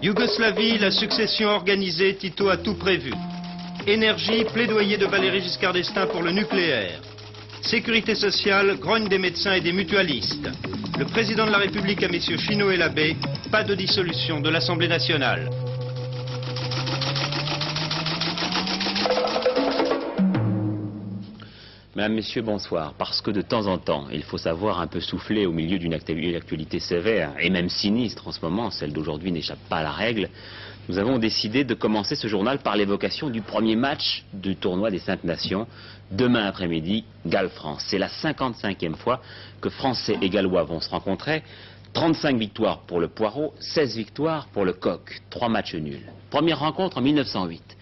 Yougoslavie, la succession organisée, Tito a tout prévu. Énergie, plaidoyer de Valéry Giscard d'Estaing pour le nucléaire. Sécurité sociale, grogne des médecins et des mutualistes. Le président de la République à messieurs Finot et Labbé, pas de dissolution de l'Assemblée nationale. Mesdames, Messieurs, bonsoir. Parce que de temps en temps, il faut savoir un peu souffler au milieu d'une actualité sévère et même sinistre en ce moment, celle d'aujourd'hui n'échappe pas à la règle, nous avons décidé de commencer ce journal par l'évocation du premier match du tournoi des 5 Nations, demain après-midi, Galles-France. C'est la 55e fois que Français et Gallois vont se rencontrer. 35 victoires pour le Poireau, 16 victoires pour le Coq, 3 matchs nuls. Première rencontre en 1908.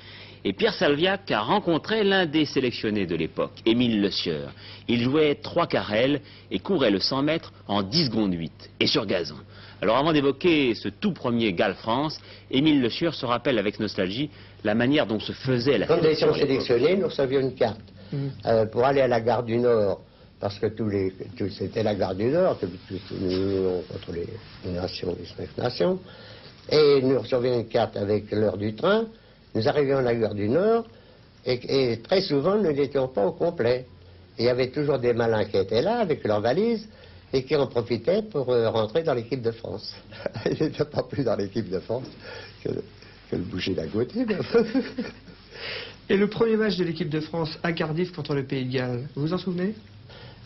Et Pierre Salviac a rencontré l'un des sélectionnés de l'époque, Émile Le Sieur. Il jouait 3 carrels et courait le 100 mètres en 10 secondes 8, et sur gazon. Alors avant d'évoquer ce tout premier Galles-France, Émile Le Sieur se rappelle avec nostalgie la manière dont se faisait la sélection. Quand nous étions sélectionnés, nous recevions une carte pour aller à la gare du Nord, parce que c'était la gare du Nord, contre les nations, les 5 nations, et nous recevions une carte avec l'heure du train. Nous arrivions à la gare du Nord et très souvent nous n'étions pas au complet. Il y avait toujours des malins qui étaient là avec leurs valises et qui en profitaient pour rentrer dans l'équipe de France. Ils n'étaient pas plus dans l'équipe de France que le boucher d'à côté. Et le premier match de l'équipe de France à Cardiff contre le Pays de Galles, vous vous en souvenez?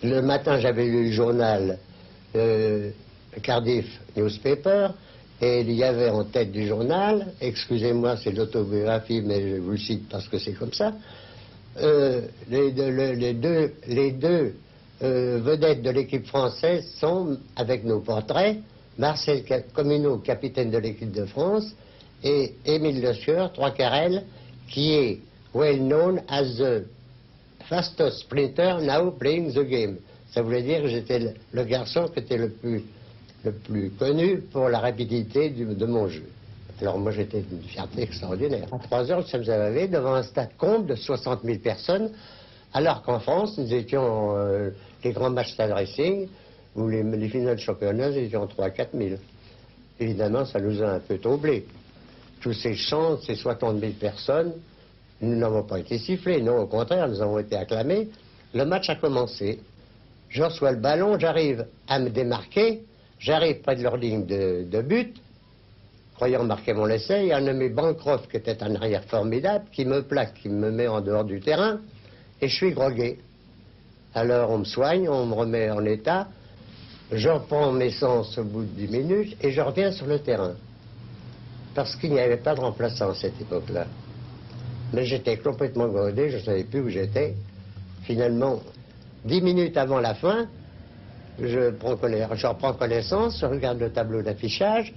Le matin, j'avais lu le journal Cardiff Newspaper. Et il y avait en tête du journal, excusez-moi, c'est l'autobiographie, mais je vous le cite parce que c'est comme ça, les deux vedettes de l'équipe française sont, avec nos portraits, Marcel Communot, capitaine de l'équipe de France, et Émile Le Sieur, 3 carrels, qui est well known as the fastest sprinter now playing the game. Ça voulait dire que j'étais le garçon qui était le plus connu pour la rapidité de mon jeu. Alors moi j'étais d'une fierté extraordinaire. À 3 heures, nous sommes arrivés devant un stade comble de 60 000 personnes, alors qu'en France, nous étions les grands matchs Stade Racing, où les finales de championnat, nous étions 3 à 4 000. Évidemment, ça nous a un peu troublés. Tous ces chants, ces 60 000 personnes, nous n'avons pas été sifflés, non, au contraire, nous avons été acclamés. Le match a commencé. Je reçois le ballon, j'arrive à me démarquer. J'arrive près de leur ligne de but, croyant marquer mon essai, il y a un nommé Bancroft, qui était un arrière formidable, qui me plaque, qui me met en dehors du terrain, et je suis grogué. Alors on me soigne, on me remet en état, je reprends mes sens au bout de 10 minutes, et je reviens sur le terrain. Parce qu'il n'y avait pas de remplaçant à cette époque-là. Mais j'étais complètement grodé, je ne savais plus où j'étais. Finalement, 10 minutes avant la fin, je reprends connaissance, je regarde le tableau d'affichage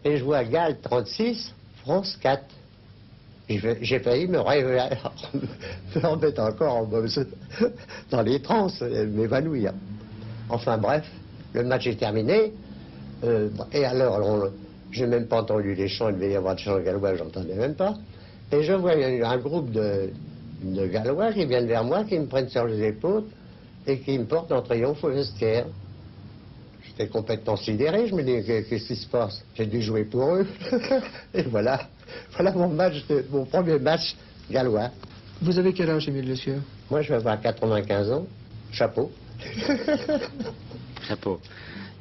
et je vois Galles 36, France 4. J'ai failli me remettre encore dans les transes, m'évanouir. Enfin bref, le match est terminé. Et alors, je n'ai même pas entendu les chants, il devait y avoir de chants gallois, je n'entendais même pas. Et je vois un groupe de Gallois qui viennent vers moi, qui me prennent sur les épaules et qui me portent en triomphe au vestiaire. J'étais complètement sidéré, je me dis, qu'est-ce qui se passe? J'ai dû jouer pour eux. Et voilà mon premier match gallois. Vous avez quel âge, Émile Le Sieur? Moi, je vais avoir 95 ans. Chapeau. Chapeau.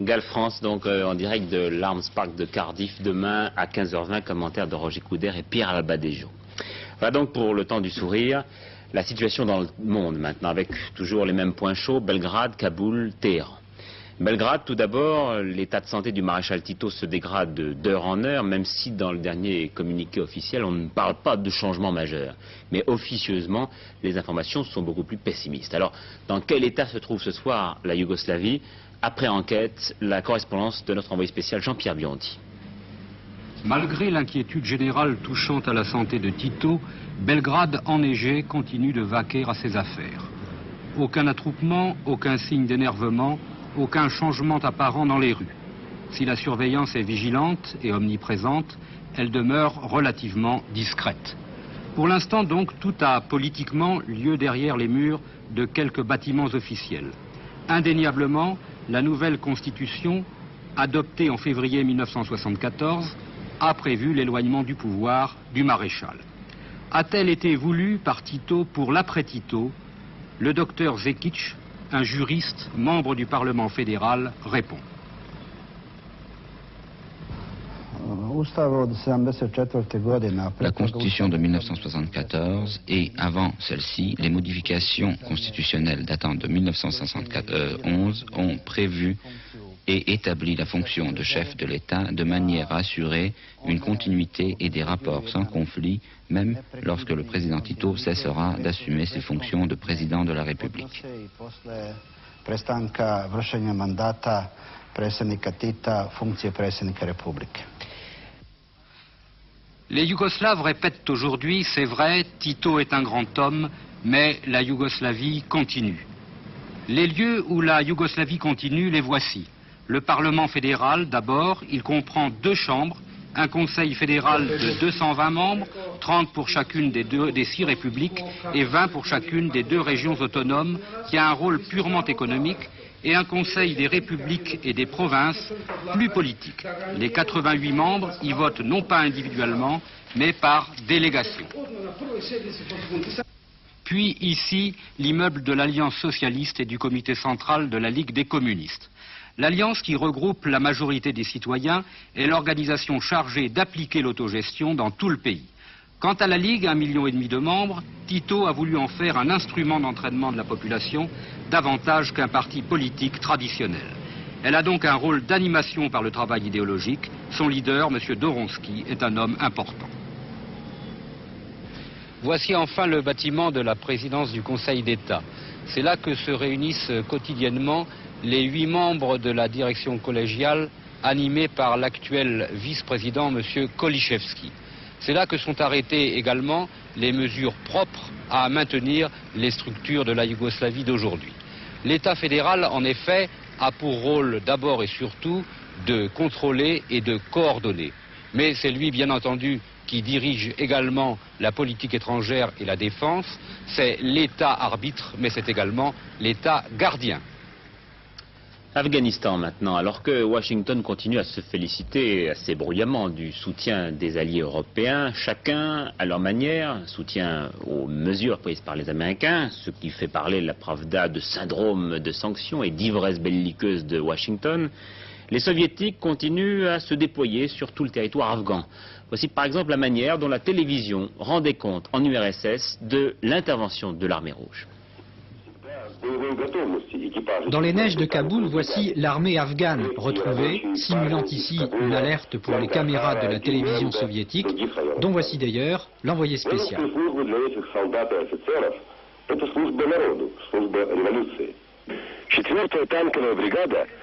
Galles-France, donc en direct de l'Arms Park de Cardiff, demain à 15h20, commentaire de Roger Coudert et Pierre Albadejo. Voilà donc pour le temps du sourire. La situation dans le monde maintenant, avec toujours les mêmes points chauds, Belgrade, Kaboul, Téhéran. Belgrade, tout d'abord, l'état de santé du maréchal Tito se dégrade d'heure en heure, même si dans le dernier communiqué officiel, on ne parle pas de changement majeur. Mais officieusement, les informations sont beaucoup plus pessimistes. Alors, dans quel état se trouve ce soir la Yougoslavie? Après enquête, la correspondance de notre envoyé spécial Jean-Pierre Biondi. Malgré l'inquiétude générale touchant à la santé de Tito, Belgrade enneigé continue de vaquer à ses affaires. Aucun attroupement, aucun signe d'énervement, aucun changement apparent dans les rues. Si la surveillance est vigilante et omniprésente, elle demeure relativement discrète. Pour l'instant donc, tout a politiquement lieu derrière les murs de quelques bâtiments officiels. Indéniablement, la nouvelle constitution adopté en février 1974, a prévu l'éloignement du pouvoir du maréchal. A-t-elle été voulue par Tito pour l'après-Tito? Le docteur Zekic, un juriste, membre du Parlement fédéral, répond. La Constitution de 1974 et avant celle-ci, les modifications constitutionnelles datant de 1971 ont prévu et établi la fonction de chef de l'État de manière à assurer une continuité et des rapports sans conflit, même lorsque le président Tito cessera d'assumer ses fonctions de président de la République. Les Yougoslaves répètent aujourd'hui, c'est vrai, Tito est un grand homme, mais la Yougoslavie continue. Les lieux où la Yougoslavie continue, les voici. Le Parlement fédéral, d'abord, il comprend 2 chambres, un conseil fédéral de 220 membres, 30 pour chacune des 6 républiques et 20 pour chacune des 2 régions autonomes, qui a un rôle purement économique, et un conseil des républiques et des provinces plus politique. Les 88 membres y votent non pas individuellement, mais par délégation. Puis ici, l'immeuble de l'Alliance socialiste et du comité central de la Ligue des communistes. L'Alliance, qui regroupe la majorité des citoyens, est l'organisation chargée d'appliquer l'autogestion dans tout le pays. Quant à la Ligue, 1,5 million de membres, Tito a voulu en faire un instrument d'entraînement de la population, davantage qu'un parti politique traditionnel. Elle a donc un rôle d'animation par le travail idéologique. Son leader, M. Doronski, est un homme important. Voici enfin le bâtiment de la présidence du Conseil d'État. C'est là que se réunissent quotidiennement les 8 membres de la direction collégiale, animés par l'actuel vice-président, M. Koliszewski. C'est là que sont arrêtées également les mesures propres à maintenir les structures de la Yougoslavie d'aujourd'hui. L'État fédéral, en effet, a pour rôle d'abord et surtout de contrôler et de coordonner. Mais c'est lui, bien entendu, qui dirige également la politique étrangère et la défense. C'est l'État arbitre, mais c'est également l'État gardien. Afghanistan maintenant, alors que Washington continue à se féliciter assez bruyamment du soutien des alliés européens, chacun à leur manière soutient aux mesures prises par les Américains, ce qui fait parler la Pravda de syndrome de sanctions et d'ivresse belliqueuse de Washington. Les soviétiques continuent à se déployer sur tout le territoire afghan. Voici par exemple la manière dont la télévision rendait compte en URSS de l'intervention de l'armée rouge. Dans les neiges de Kaboul, voici l'armée afghane retrouvée, simulant ici une alerte pour les caméras de la télévision soviétique, dont voici d'ailleurs l'envoyé spécial.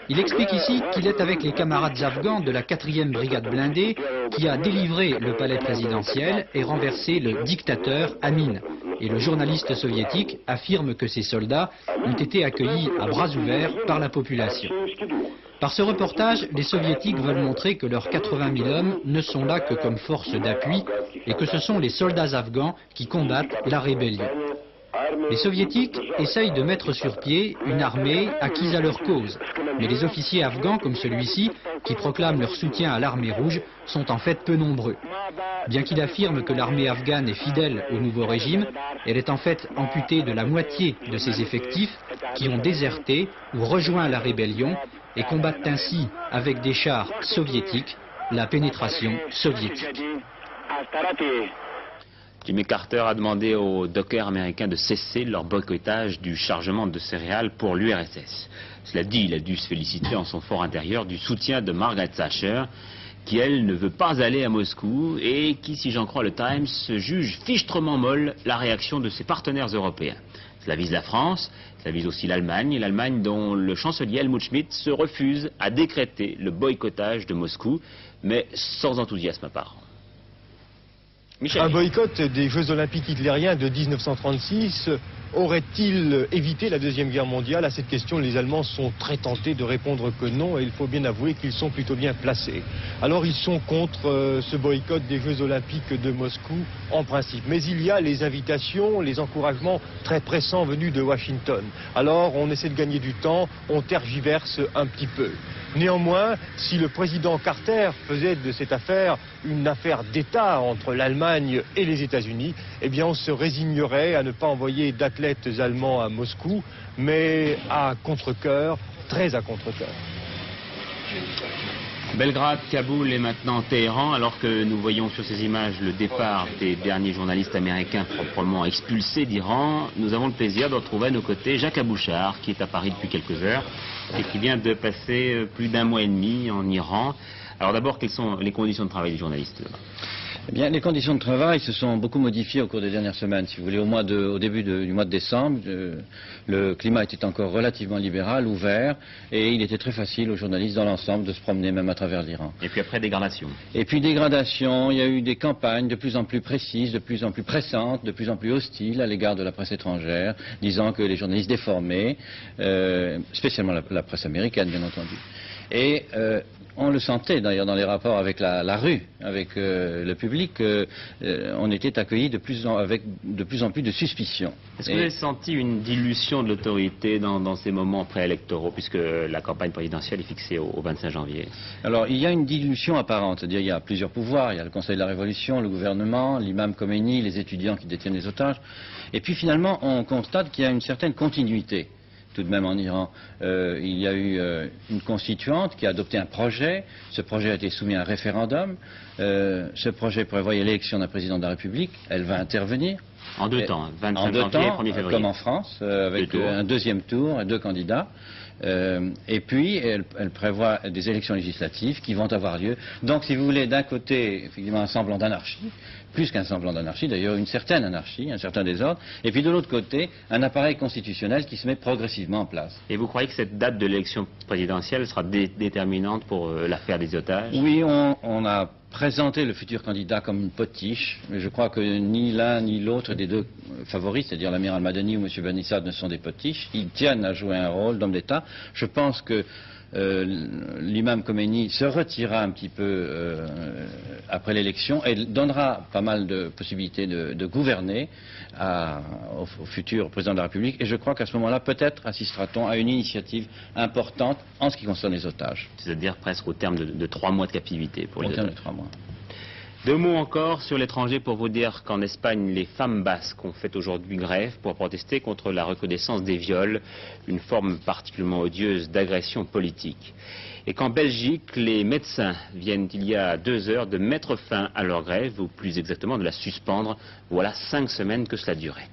Il explique ici qu'il est avec les camarades afghans de la 4e brigade blindée qui a délivré le palais présidentiel et renversé le dictateur Amin. Et le journaliste soviétique affirme que ces soldats ont été accueillis à bras ouverts par la population. Par ce reportage, les soviétiques veulent montrer que leurs 80 000 hommes ne sont là que comme force d'appui et que ce sont les soldats afghans qui combattent la rébellion. Les soviétiques essayent de mettre sur pied une armée acquise à leur cause, mais les officiers afghans comme celui-ci, qui proclament leur soutien à l'armée rouge, sont en fait peu nombreux. Bien qu'il affirme que l'armée afghane est fidèle au nouveau régime, elle est en fait amputée de la moitié de ses effectifs qui ont déserté ou rejoint la rébellion et combattent ainsi avec des chars soviétiques la pénétration soviétique. Jimmy Carter a demandé aux dockers américains de cesser leur boycottage du chargement de céréales pour l'URSS. Cela dit, il a dû se féliciter en son fort intérieur du soutien de Margaret Thatcher, qui elle ne veut pas aller à Moscou et qui, si j'en crois le Times, juge fichtrement molle la réaction de ses partenaires européens. Cela vise la France, cela vise aussi l'Allemagne, l'Allemagne dont le chancelier Helmut Schmidt se refuse à décréter le boycottage de Moscou, mais sans enthousiasme apparent. Michel. Un boycott des Jeux Olympiques hitlériens de 1936 aurait-il évité la Deuxième Guerre mondiale? À cette question, les Allemands sont très tentés de répondre que non, et il faut bien avouer qu'ils sont plutôt bien placés. Alors ils sont contre ce boycott des Jeux Olympiques de Moscou en principe. Mais il y a les invitations, les encouragements très pressants venus de Washington. Alors on essaie de gagner du temps, on tergiverse un petit peu. Néanmoins, si le président Carter faisait de cette affaire une affaire d'État entre l'Allemagne et les États-Unis, eh bien on se résignerait à ne pas envoyer d'athlètes allemands à Moscou, mais à contre-cœur, très à contre-cœur. Belgrade, Kaboul et maintenant Téhéran, alors que nous voyons sur ces images le départ des derniers journalistes américains proprement expulsés d'Iran, nous avons le plaisir de retrouver à nos côtés Jacques Abouchar, qui est à Paris depuis quelques heures et qui vient de passer plus d'un mois et demi en Iran. Alors d'abord, quelles sont les conditions de travail des journalistes là-bas ? Eh bien, les conditions de travail se sont beaucoup modifiées au cours des dernières semaines. Si vous voulez, au début du mois de décembre, le climat était encore relativement libéral, ouvert, et il était très facile aux journalistes dans l'ensemble de se promener même à travers l'Iran. Et puis après, dégradation. Et puis dégradation, il y a eu des campagnes de plus en plus précises, de plus en plus pressantes, de plus en plus hostiles à l'égard de la presse étrangère, disant que les journalistes déformaient, spécialement la presse américaine, bien entendu. Et on le sentait d'ailleurs dans les rapports avec la rue, avec le public, on était accueillis avec de plus en plus de suspicion. Est-ce que vous avez senti une dilution de l'autorité dans ces moments préélectoraux, puisque la campagne présidentielle est fixée au 25 janvier? Alors il y a une dilution apparente, c'est-à-dire il y a plusieurs pouvoirs, il y a le Conseil de la Révolution, le gouvernement, l'imam Khomeini, les étudiants qui détiennent les otages, et puis finalement on constate qu'il y a une certaine continuité. Tout de même en Iran, il y a eu une constituante qui a adopté un projet. Ce projet a été soumis à un référendum. Ce projet prévoyait l'élection d'un président de la République. Elle va intervenir. En deux temps, 25 janvier et 1er février. Comme en France, avec un deuxième tour et 2 candidats. Et puis, elle prévoit des élections législatives qui vont avoir lieu. Donc, si vous voulez, d'un côté, effectivement, un semblant d'anarchie, plus qu'un semblant d'anarchie, d'ailleurs une certaine anarchie, un certain désordre, et puis de l'autre côté, un appareil constitutionnel qui se met progressivement en place. Et vous croyez que cette date de l'élection présidentielle sera déterminante pour l'affaire des otages? Oui, on a présenté le futur candidat comme une potiche, mais je crois que ni l'un ni l'autre des deux favoris, c'est-à-dire l'amiral Madani ou M. Benissad, ne sont des potiches. Ils tiennent à jouer un rôle d'homme d'État. Je pense que l'imam Khomeini se retirera un petit peu après l'élection et donnera pas mal de possibilités de gouverner au futur président de la République. Et je crois qu'à ce moment-là, peut-être assistera-t-on à une initiative importante en ce qui concerne les otages. C'est-à-dire presque au terme de 3 mois de captivité pour les otages. Au terme de 3 mois. 2 mots encore sur l'étranger pour vous dire qu'en Espagne, les femmes basques ont fait aujourd'hui grève pour protester contre la recrudescence des viols, une forme particulièrement odieuse d'agression politique. Et qu'en Belgique, les médecins viennent il y a 2 heures de mettre fin à leur grève, ou plus exactement de la suspendre. Voilà 5 semaines que cela durait.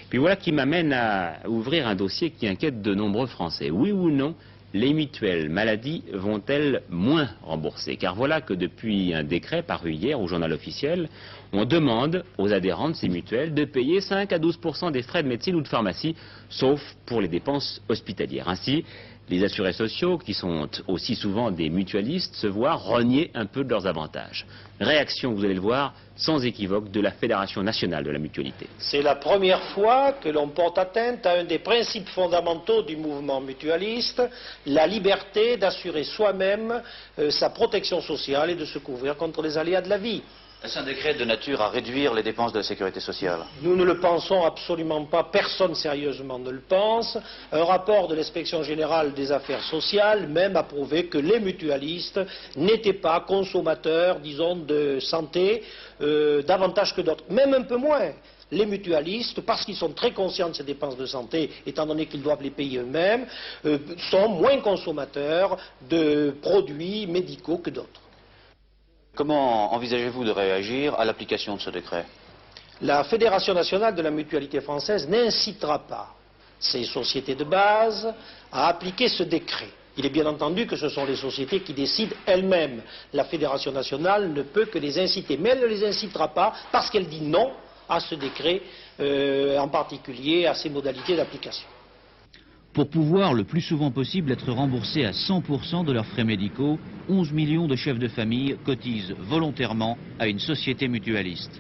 Puis voilà qui m'amène à ouvrir un dossier qui inquiète de nombreux Français. Oui ou non, les mutuelles maladie vont-elles moins rembourser? Car voilà que depuis un décret paru hier au journal officiel, on demande aux adhérents de ces mutuelles de payer 5 à 12% des frais de médecine ou de pharmacie, sauf pour les dépenses hospitalières. Ainsi, les assurés sociaux, qui sont aussi souvent des mutualistes, se voient renier un peu de leurs avantages. Réaction, vous allez le voir, sans équivoque, de la Fédération nationale de la mutualité. C'est la première fois que l'on porte atteinte à un des principes fondamentaux du mouvement mutualiste, la liberté d'assurer soi-même sa protection sociale et de se couvrir contre les aléas de la vie. Est-ce un décret de nature à réduire les dépenses de la sécurité sociale? Nous ne le pensons absolument pas, personne sérieusement ne le pense. Un rapport de l'inspection générale des affaires sociales même a prouvé que les mutualistes n'étaient pas consommateurs, disons, de santé davantage que d'autres, même un peu moins. Les mutualistes, parce qu'ils sont très conscients de ces dépenses de santé, étant donné qu'ils doivent les payer eux-mêmes, sont moins consommateurs de produits médicaux que d'autres. Comment envisagez-vous de réagir à l'application de ce décret? La Fédération nationale de la mutualité française n'incitera pas ces sociétés de base à appliquer ce décret. Il est bien entendu que ce sont les sociétés qui décident elles-mêmes. La Fédération nationale ne peut que les inciter, mais elle ne les incitera pas parce qu'elle dit non à ce décret, en particulier à ses modalités d'application. Pour pouvoir le plus souvent possible être remboursés à 100% de leurs frais médicaux, 11 millions de chefs de famille cotisent volontairement à une société mutualiste.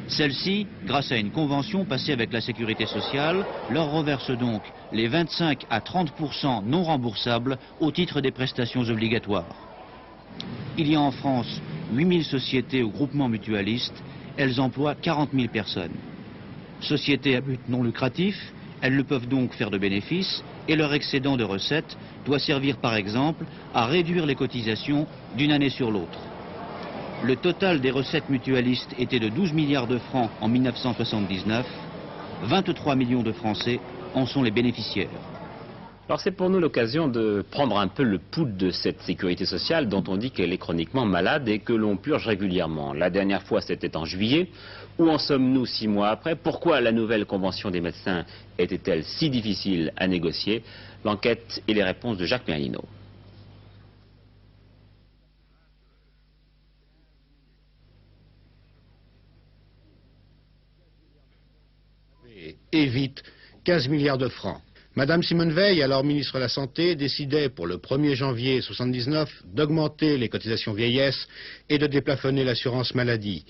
Celle-ci, grâce à une convention passée avec la sécurité sociale, leur reverse donc les 25 à 30% non remboursables au titre des prestations obligatoires. Il y a en France 8000 sociétés ou groupements mutualistes, elles emploient 40 000 personnes. Sociétés à but non lucratif, Elles ne peuvent donc faire de bénéfices et leur excédent de recettes doit servir par exemple à réduire les cotisations d'une année sur l'autre. Le total des recettes mutualistes était de 12 milliards de francs en 1979. 23 millions de Français en sont les bénéficiaires. Alors c'est pour nous l'occasion de prendre un peu le pouls de cette sécurité sociale dont on dit qu'elle est chroniquement malade et que l'on purge régulièrement. La dernière fois c'était en juillet. Où en sommes-nous 6 mois après? Pourquoi la nouvelle convention des médecins était-elle si difficile à négocier? L'enquête et les réponses de Jacques Merlino. Et vite, 15 milliards de francs. Madame Simone Veil, alors ministre de la Santé, décidait pour le 1er janvier 1979 d'augmenter les cotisations vieillesse et de déplafonner l'assurance maladie.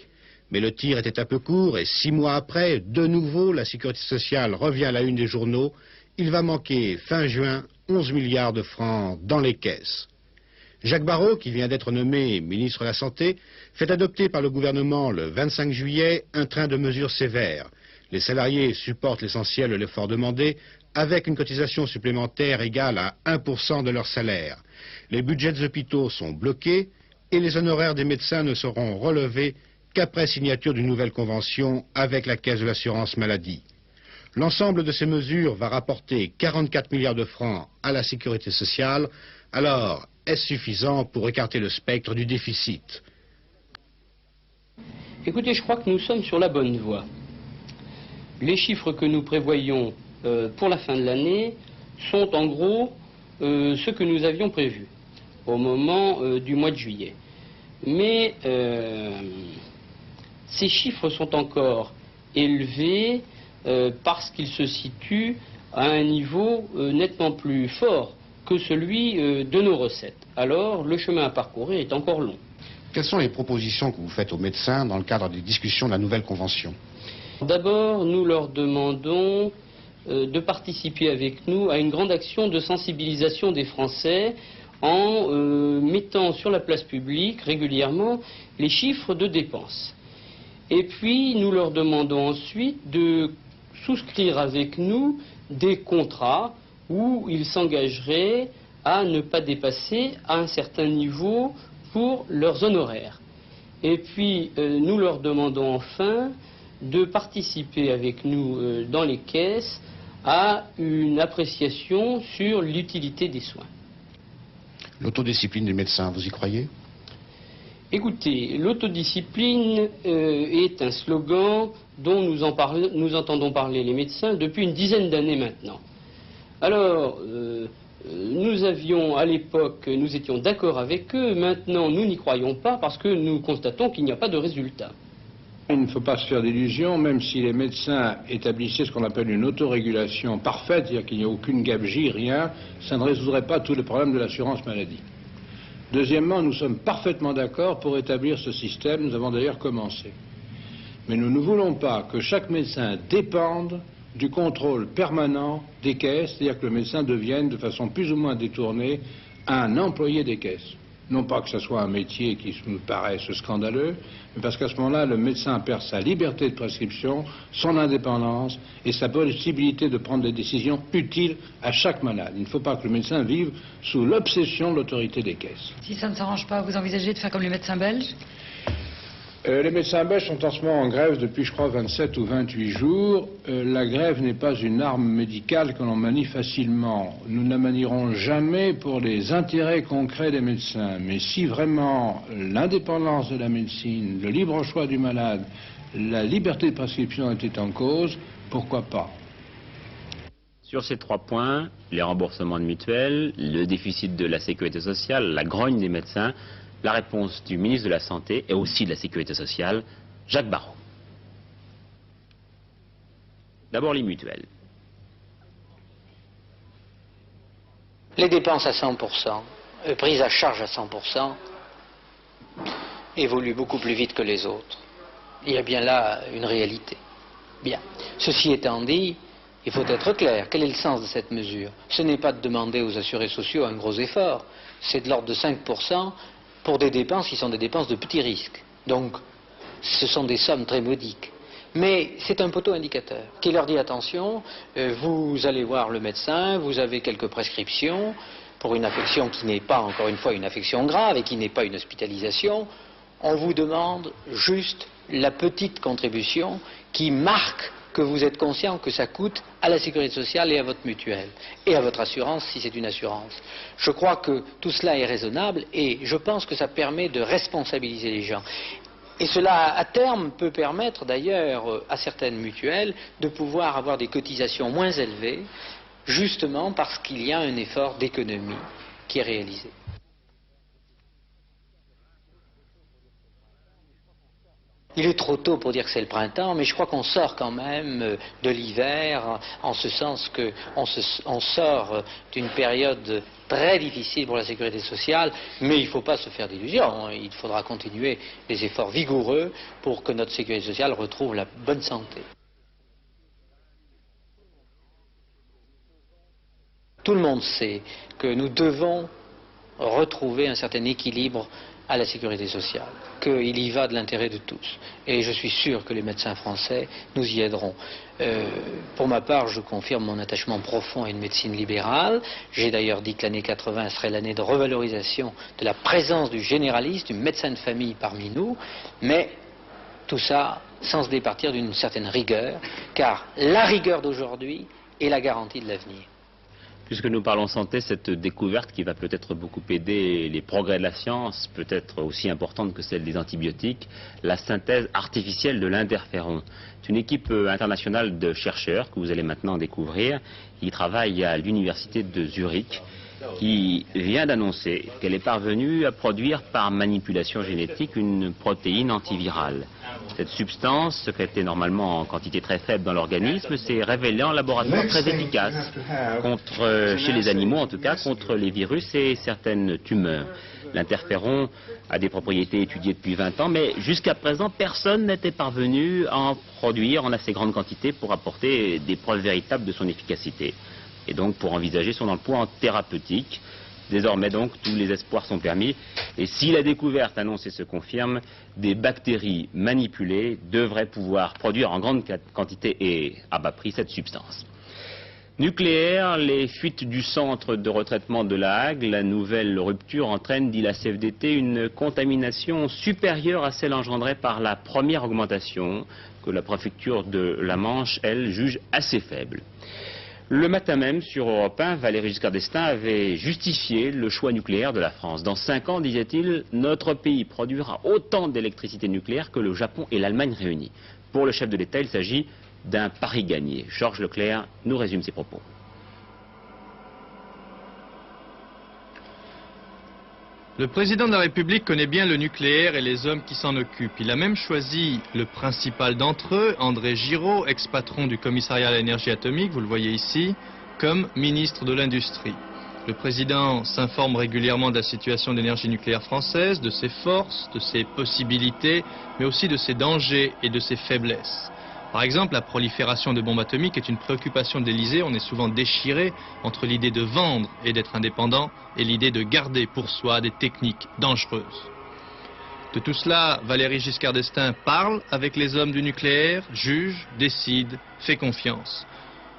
Mais le tir était un peu court et 6 mois après, de nouveau, la sécurité sociale revient à la une des journaux. Il va manquer, fin juin, 11 milliards de francs dans les caisses. Jacques Barrot, qui vient d'être nommé ministre de la Santé, fait adopter par le gouvernement le 25 juillet un train de mesures sévères. Les salariés supportent l'essentiel de l'effort demandé avec une cotisation supplémentaire égale à 1% de leur salaire. Les budgets des hôpitaux sont bloqués et les honoraires des médecins ne seront relevés qu'après signature d'une nouvelle convention avec la Caisse de l'assurance maladie. L'ensemble de ces mesures va rapporter 44 milliards de francs à la sécurité sociale. Alors, est-ce suffisant pour écarter le spectre du déficit? Écoutez, je crois que nous sommes sur la bonne voie. Les chiffres que nous prévoyons pour la fin de l'année sont en gros ce que nous avions prévu au moment du mois de juillet. Mais ces chiffres sont encore élevés parce qu'ils se situent à un niveau nettement plus fort que celui de nos recettes. Alors, le chemin à parcourir est encore long. Quelles sont les propositions que vous faites aux médecins dans le cadre des discussions de la nouvelle convention? D'abord, nous leur demandons de participer avec nous à une grande action de sensibilisation des Français en mettant sur la place publique régulièrement les chiffres de dépenses. Et puis, nous leur demandons ensuite de souscrire avec nous des contrats où ils s'engageraient à ne pas dépasser un certain niveau pour leurs honoraires. Et puis, nous leur demandons enfin de participer avec nous dans les caisses à une appréciation sur l'utilité des soins. L'autodiscipline des médecins, vous y croyez? Écoutez, l'autodiscipline est un slogan dont nous entendons parler les médecins depuis une dizaine d'années maintenant. Alors, nous avions à l'époque, nous étions d'accord avec eux, maintenant nous n'y croyons pas parce que nous constatons qu'il n'y a pas de résultat. Il ne faut pas se faire d'illusions, même si les médecins établissaient ce qu'on appelle une autorégulation parfaite, c'est-à-dire qu'il n'y a aucune gabegie, rien, ça ne résoudrait pas tous les problèmes de l'assurance maladie. Deuxièmement, nous sommes parfaitement d'accord pour établir ce système, nous avons d'ailleurs commencé. Mais nous ne voulons pas que chaque médecin dépende du contrôle permanent des caisses, c'est-à-dire que le médecin devienne de façon plus ou moins détournée un employé des caisses. Non pas que ce soit un métier qui nous paraisse scandaleux, mais parce qu'à ce moment-là, le médecin perd sa liberté de prescription, son indépendance et sa possibilité de prendre des décisions utiles à chaque malade. Il ne faut pas que le médecin vive sous l'obsession de l'autorité des caisses. Si ça ne s'arrange pas, vous envisagez de faire comme les médecins belges? Les médecins belges sont en ce moment en grève depuis, je crois, 27 ou 28 jours. La grève n'est pas une arme médicale que l'on manie facilement. Nous ne la manierons jamais pour les intérêts concrets des médecins. Mais si vraiment l'indépendance de la médecine, le libre choix du malade, la liberté de prescription était en cause, pourquoi pas? Sur ces 3 points, les remboursements de mutuelles, le déficit de la sécurité sociale, la grogne des médecins, la réponse du ministre de la Santé et aussi de la Sécurité sociale, Jacques Barrot. D'abord les mutuelles. Les dépenses à 100%, prises à charge à 100%, évoluent beaucoup plus vite que les autres. Il y a bien là une réalité. Bien. Ceci étant dit, il faut être clair. Quel est le sens de cette mesure? Ce n'est pas de demander aux assurés sociaux un gros effort. C'est de l'ordre de 5%. Pour des dépenses qui sont des dépenses de petits risques. Donc, ce sont des sommes très modiques. Mais c'est un poteau indicateur qui leur dit attention, vous allez voir le médecin, vous avez quelques prescriptions pour une affection qui n'est pas, encore une fois, une affection grave et qui n'est pas une hospitalisation. On vous demande juste la petite contribution qui marque que vous êtes conscient que ça coûte à la sécurité sociale et à votre mutuelle, et à votre assurance si c'est une assurance. Je crois que tout cela est raisonnable et je pense que ça permet de responsabiliser les gens. Et cela, à terme, peut permettre d'ailleurs à certaines mutuelles de pouvoir avoir des cotisations moins élevées, justement parce qu'il y a un effort d'économie qui est réalisé. Il est trop tôt pour dire que c'est le printemps, mais je crois qu'on sort quand même de l'hiver, en ce sens qu'on sort d'une période très difficile pour la sécurité sociale, mais il ne faut pas se faire d'illusions. Il faudra continuer les efforts vigoureux pour que notre sécurité sociale retrouve la bonne santé. Tout le monde sait que nous devons retrouver un certain équilibre à la sécurité sociale, qu'il y va de l'intérêt de tous. Et je suis sûr que les médecins français nous y aideront. Pour ma part, je confirme mon attachement profond à une médecine libérale. J'ai d'ailleurs dit que l'année 80 serait l'année de revalorisation de la présence du généraliste, du médecin de famille parmi nous, mais tout ça sans se départir d'une certaine rigueur, car la rigueur d'aujourd'hui est la garantie de l'avenir. Puisque nous parlons santé, cette découverte qui va peut-être beaucoup aider les progrès de la science, peut-être aussi importante que celle des antibiotiques, la synthèse artificielle de l'interféron. C'est une équipe internationale de chercheurs que vous allez maintenant découvrir, qui travaille à l'université de Zurich, qui vient d'annoncer qu'elle est parvenue à produire par manipulation génétique une protéine antivirale. Cette substance, sécrétée normalement en quantité très faible dans l'organisme, s'est révélée en laboratoire très efficace, chez les animaux en tout cas, contre les virus et certaines tumeurs. L'interféron a des propriétés étudiées depuis 20 ans, mais jusqu'à présent, personne n'était parvenu à en produire en assez grande quantité pour apporter des preuves véritables de son efficacité. Et donc pour envisager son emploi en thérapeutique. Désormais donc tous les espoirs sont permis et si la découverte annoncée se confirme, des bactéries manipulées devraient pouvoir produire en grande quantité et à bas prix cette substance. Nucléaire, les fuites du centre de retraitement de La Hague, la nouvelle rupture entraîne, dit la CFDT, une contamination supérieure à celle engendrée par la première augmentation que la préfecture de la Manche, elle, juge assez faible. Le matin même, sur Europe 1, Valéry Giscard d'Estaing avait justifié le choix nucléaire de la France. Dans 5 ans, disait-il, notre pays produira autant d'électricité nucléaire que le Japon et l'Allemagne réunis. Pour le chef de l'État, il s'agit d'un pari gagné. Georges Leclerc nous résume ses propos. Le président de la République connaît bien le nucléaire et les hommes qui s'en occupent. Il a même choisi le principal d'entre eux, André Giraud, ex-patron du commissariat à l'énergie atomique, vous le voyez ici, comme ministre de l'Industrie. Le président s'informe régulièrement de la situation d'énergie nucléaire française, de ses forces, de ses possibilités, mais aussi de ses dangers et de ses faiblesses. Par exemple, la prolifération de bombes atomiques est une préoccupation de l'Élysée. On est souvent déchiré entre l'idée de vendre et d'être indépendant et l'idée de garder pour soi des techniques dangereuses. De tout cela, Valéry Giscard d'Estaing parle avec les hommes du nucléaire, juge, décide, fait confiance.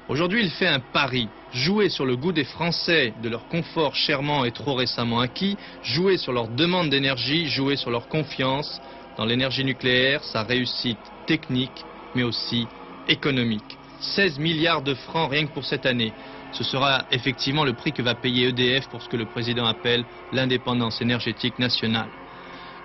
Aujourd'hui, il fait un pari, jouer sur le goût des Français, de leur confort chèrement et trop récemment acquis, jouer sur leur demande d'énergie, jouer sur leur confiance dans l'énergie nucléaire, sa réussite technique, mais aussi économique. 16 milliards de francs rien que pour cette année. Ce sera effectivement le prix que va payer EDF pour ce que le président appelle l'indépendance énergétique nationale.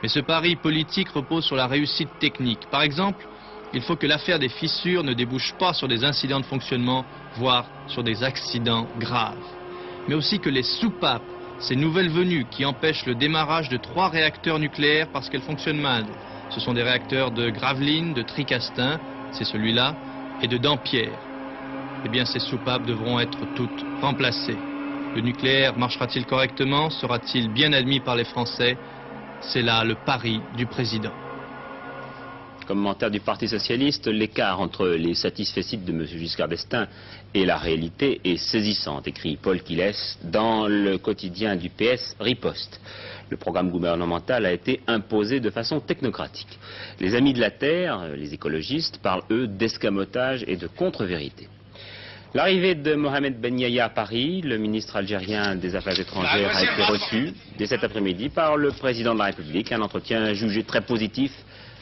Mais ce pari politique repose sur la réussite technique. Par exemple, il faut que l'affaire des fissures ne débouche pas sur des incidents de fonctionnement, voire sur des accidents graves. Mais aussi que les soupapes, ces nouvelles venues qui empêchent le démarrage de 3 réacteurs nucléaires parce qu'elles fonctionnent mal. Ce sont des réacteurs de Gravelines, de Tricastin, c'est celui-là, et de Dampierre. Eh bien, ces soupapes devront être toutes remplacées. Le nucléaire marchera-t-il correctement? Sera-t-il bien admis par les Français? C'est là le pari du président. Commentaire du Parti Socialiste, l'écart entre les satisfecits de M. Giscard d'Estaing et la réalité est saisissante, écrit Paul Quilles dans le quotidien du PS Riposte. Le programme gouvernemental a été imposé de façon technocratique. Les amis de la Terre, les écologistes, parlent eux d'escamotage et de contre-vérité. L'arrivée de Mohamed Ben Yahya à Paris, le ministre algérien des Affaires étrangères, a été reçu dès cet après-midi par le président de la République. Un entretien jugé très positif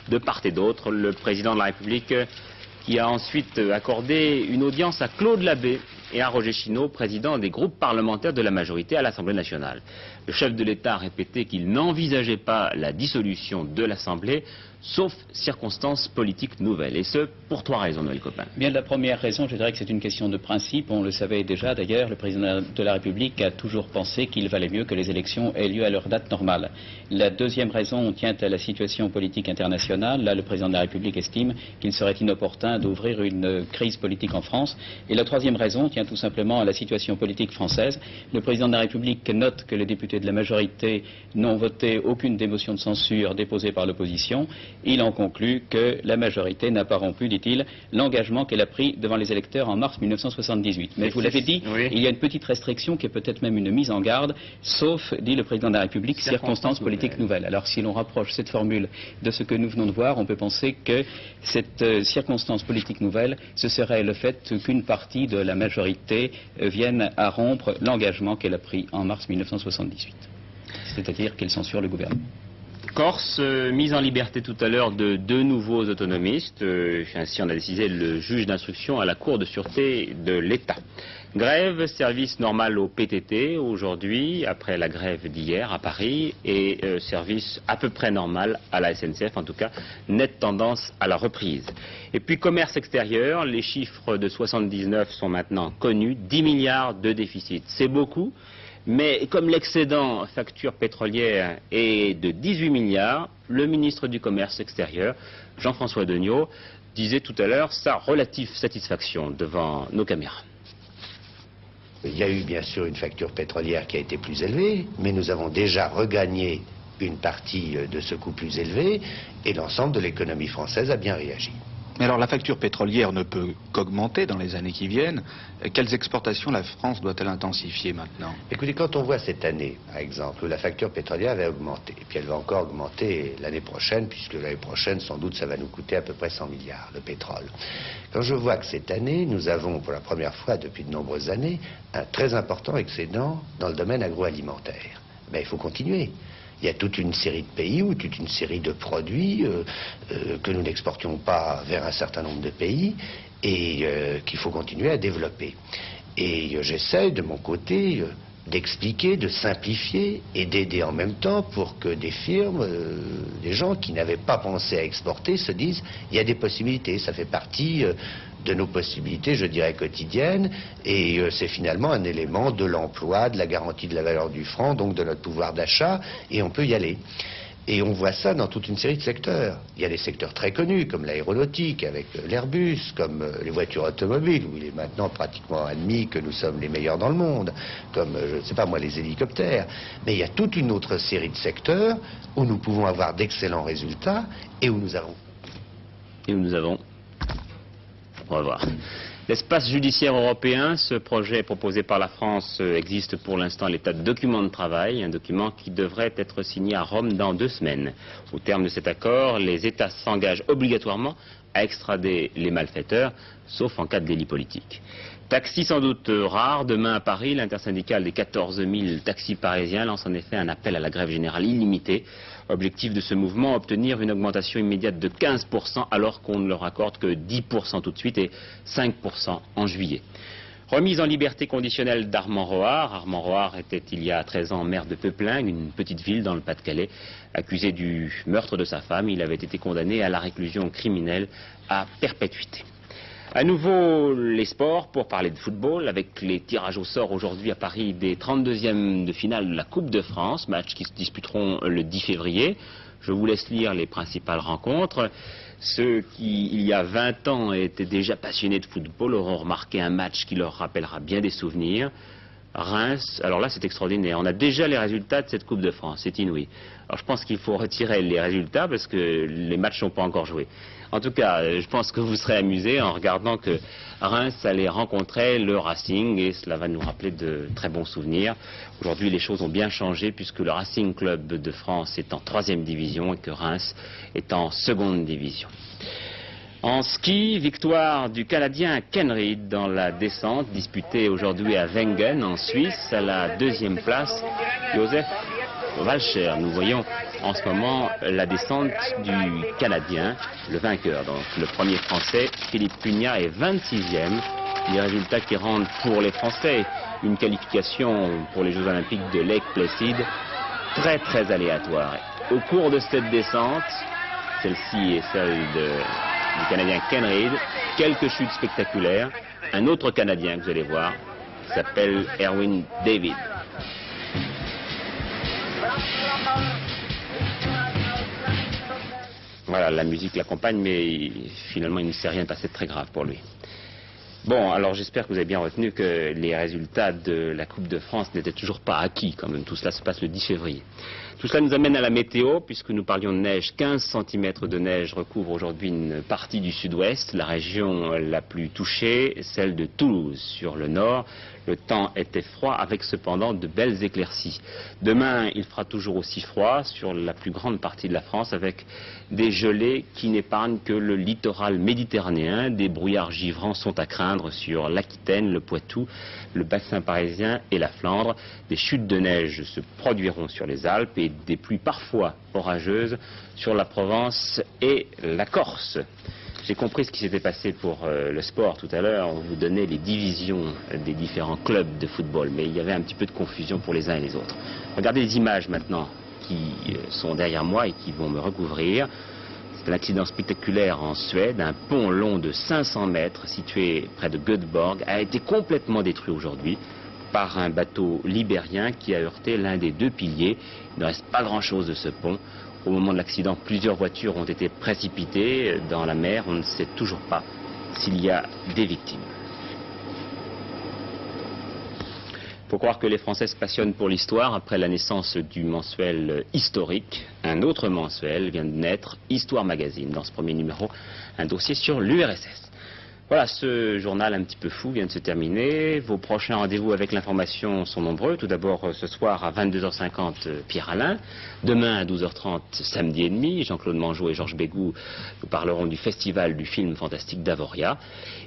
de part et d'autre. Le président de la République qui a ensuite accordé une audience à Claude Labbé et à Roger Chineau, président des groupes parlementaires de la majorité à l'Assemblée nationale. Le chef de l'État a répété qu'il n'envisageait pas la dissolution de l'Assemblée, sauf circonstances politiques nouvelles. Et ce, pour 3 raisons, Noël Copin. Bien, la première raison, je dirais que c'est une question de principe. On le savait déjà, d'ailleurs, le président de la République a toujours pensé qu'il valait mieux que les élections aient lieu à leur date normale. La deuxième raison tient à la situation politique internationale. Là, le président de la République estime qu'il serait inopportun d'ouvrir une crise politique en France. Et la troisième raison tient tout simplement à la situation politique française. Le président de la République note que les députés de la majorité n'ont voté aucune des motions de censure déposées par l'opposition. Il en conclut que la majorité n'a pas rompu, dit-il, l'engagement qu'elle a pris devant les électeurs en mars 1978. Mais vous l'avez dit, oui, il y a une petite restriction qui est peut-être même une mise en garde, sauf, dit le président de la République, circonstances politiques nouvelles. Alors si l'on rapproche cette formule de ce que nous venons de voir, on peut penser que cette circonstance politique nouvelle, ce serait le fait qu'une partie de la majorité vienne à rompre l'engagement qu'elle a pris en mars 1978. C'est-à-dire qu'elle censure le gouvernement. Corse, mise en liberté tout à l'heure de 2 nouveaux autonomistes. Ainsi en a décidé le juge d'instruction à la Cour de sûreté de l'État. Grève, service normal au PTT aujourd'hui, après la grève d'hier à Paris, et service à peu près normal à la SNCF, en tout cas, nette tendance à la reprise. Et puis commerce extérieur, les chiffres de 79 sont maintenant connus, 10 milliards de déficit. C'est beaucoup. Mais comme l'excédent facture pétrolière est de 18 milliards, le ministre du Commerce extérieur, Jean-François Degnaud, disait tout à l'heure sa relative satisfaction devant nos caméras. Il y a eu bien sûr une facture pétrolière qui a été plus élevée, mais nous avons déjà regagné une partie de ce coût plus élevé et l'ensemble de l'économie française a bien réagi. Mais alors la facture pétrolière ne peut qu'augmenter dans les années qui viennent. Quelles exportations la France doit-elle intensifier maintenant? Écoutez, quand on voit cette année, par exemple, où la facture pétrolière va augmenter, et puis elle va encore augmenter l'année prochaine, puisque l'année prochaine, sans doute, ça va nous coûter à peu près 100 milliards de pétrole. Quand je vois que cette année, nous avons pour la première fois depuis de nombreuses années, un très important excédent dans le domaine agroalimentaire, ben, il faut continuer. Il y a toute une série de pays ou toute une série de produits que nous n'exportions pas vers un certain nombre de pays et qu'il faut continuer à développer. Et j'essaie de mon côté d'expliquer, de simplifier et d'aider en même temps pour que des firmes, des gens qui n'avaient pas pensé à exporter se disent il y a des possibilités, ça fait partie de nos possibilités, je dirais, quotidiennes, et c'est finalement un élément de l'emploi, de la garantie de la valeur du franc, donc de notre pouvoir d'achat, et on peut y aller. Et on voit ça dans toute une série de secteurs. Il y a des secteurs très connus, comme l'aéronautique, avec l'Airbus, comme les voitures automobiles, où il est maintenant pratiquement admis que nous sommes les meilleurs dans le monde, comme, je ne sais pas moi, les hélicoptères. Mais il y a toute une autre série de secteurs où nous pouvons avoir d'excellents résultats, et où nous avons... On va voir. L'espace judiciaire européen, ce projet proposé par la France existe pour l'instant à l'état de document de travail, un document qui devrait être signé à Rome dans 2 semaines. Au terme de cet accord, les États s'engagent obligatoirement à extrader les malfaiteurs, sauf en cas de délit politique. Taxi sans doute rare, demain à Paris, l'intersyndicale des 14 000 taxis parisiens lance en effet un appel à la grève générale illimitée. Objectif de ce mouvement, obtenir une augmentation immédiate de 15% alors qu'on ne leur accorde que 10% tout de suite et 5% en juillet. Remise en liberté conditionnelle d'Armand Rohard. Armand Rohard était il y a 13 ans maire de Peuplingue, une petite ville dans le Pas-de-Calais. Accusé du meurtre de sa femme, il avait été condamné à la réclusion criminelle à perpétuité. À nouveau les sports pour parler de football avec les tirages au sort aujourd'hui à Paris des 32e de finale de la Coupe de France, matchs qui se disputeront le 10 février. Je vous laisse lire les principales rencontres. Ceux qui, il y a 20 ans, étaient déjà passionnés de football auront remarqué un match qui leur rappellera bien des souvenirs. Reims, alors là c'est extraordinaire, on a déjà les résultats de cette Coupe de France, c'est inouï. Alors je pense qu'il faut retirer les résultats parce que les matchs ne sont pas encore joués. En tout cas, je pense que vous serez amusés en regardant que Reims allait rencontrer le Racing et cela va nous rappeler de très bons souvenirs. Aujourd'hui les choses ont bien changé puisque le Racing Club de France est en 3e division et que Reims est en 2e division. En ski, victoire du Canadien Ken Reid dans la descente disputée aujourd'hui à Wengen en Suisse. À la 2e place, Josef Walcher. Nous voyons en ce moment la descente du Canadien, le vainqueur. Donc le premier Français, Philippe Pugnat, est 26e. Les résultats qui rendent pour les Français une qualification pour les Jeux Olympiques de Lake Placid très très aléatoire. Au cours de cette descente, celle-ci est celle du Canadien Ken Reid, quelques chutes spectaculaires. Un autre Canadien que vous allez voir s'appelle Erwin David. Voilà, la musique l'accompagne, mais finalement il ne s'est rien passé de très grave pour lui. Bon, alors j'espère que vous avez bien retenu que les résultats de la Coupe de France n'étaient toujours pas acquis quand même. Tout cela se passe le 10 février. Tout cela nous amène à la météo, puisque nous parlions de neige. 15 cm de neige recouvre aujourd'hui une partie du sud-ouest. La région la plus touchée, celle de Toulouse, sur le nord. Le temps était froid, avec cependant de belles éclaircies. Demain, il fera toujours aussi froid sur la plus grande partie de la France, avec des gelées qui n'épargnent que le littoral méditerranéen. Des brouillards givrants sont à craindre sur l'Aquitaine, le Poitou, le bassin parisien et la Flandre. Des chutes de neige se produiront sur les Alpes et des pluies parfois orageuses sur la Provence et la Corse. J'ai compris ce qui s'était passé pour le sport tout à l'heure. On vous donnait les divisions des différents clubs de football, mais il y avait un petit peu de confusion pour les uns et les autres. Regardez les images maintenant qui sont derrière moi et qui vont me recouvrir. C'est un accident spectaculaire en Suède. Un pont long de 500 mètres situé près de Göteborg a été complètement détruit aujourd'hui par un bateau libérien qui a heurté l'un des 2 piliers. Il ne reste pas grand-chose de ce pont. Au moment de l'accident, plusieurs voitures ont été précipitées dans la mer. On ne sait toujours pas s'il y a des victimes. Il faut croire que les Français se passionnent pour l'histoire. Après la naissance du mensuel historique, un autre mensuel vient de naître, Histoire Magazine. Dans ce premier numéro, un dossier sur l'URSS. Voilà, ce journal un petit peu fou vient de se terminer. Vos prochains rendez-vous avec l'information sont nombreux. Tout d'abord, ce soir à 22h50, Pierre Alain. Demain à 12h30, Samedi et demi, Jean-Claude Mangeot et Georges Bégou nous parleront du festival du film fantastique d'Avoria.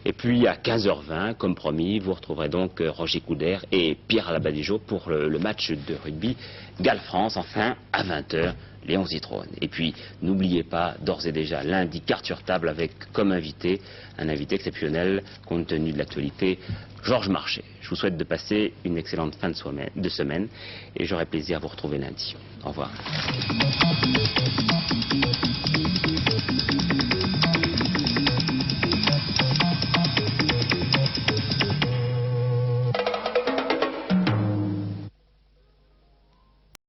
Et puis à 15h20, comme promis, vous retrouverez donc Roger Couder et Pierre Labadéjo pour le match de rugby Galles-France. Enfin, à 20h, Léon Zitrone. Et puis, n'oubliez pas, d'ores et déjà, lundi, carte sur table avec comme invité, un invité exceptionnel, compte tenu de l'actualité, Georges Marchais. Je vous souhaite de passer une excellente fin de semaine et j'aurai plaisir à vous retrouver lundi. Au revoir.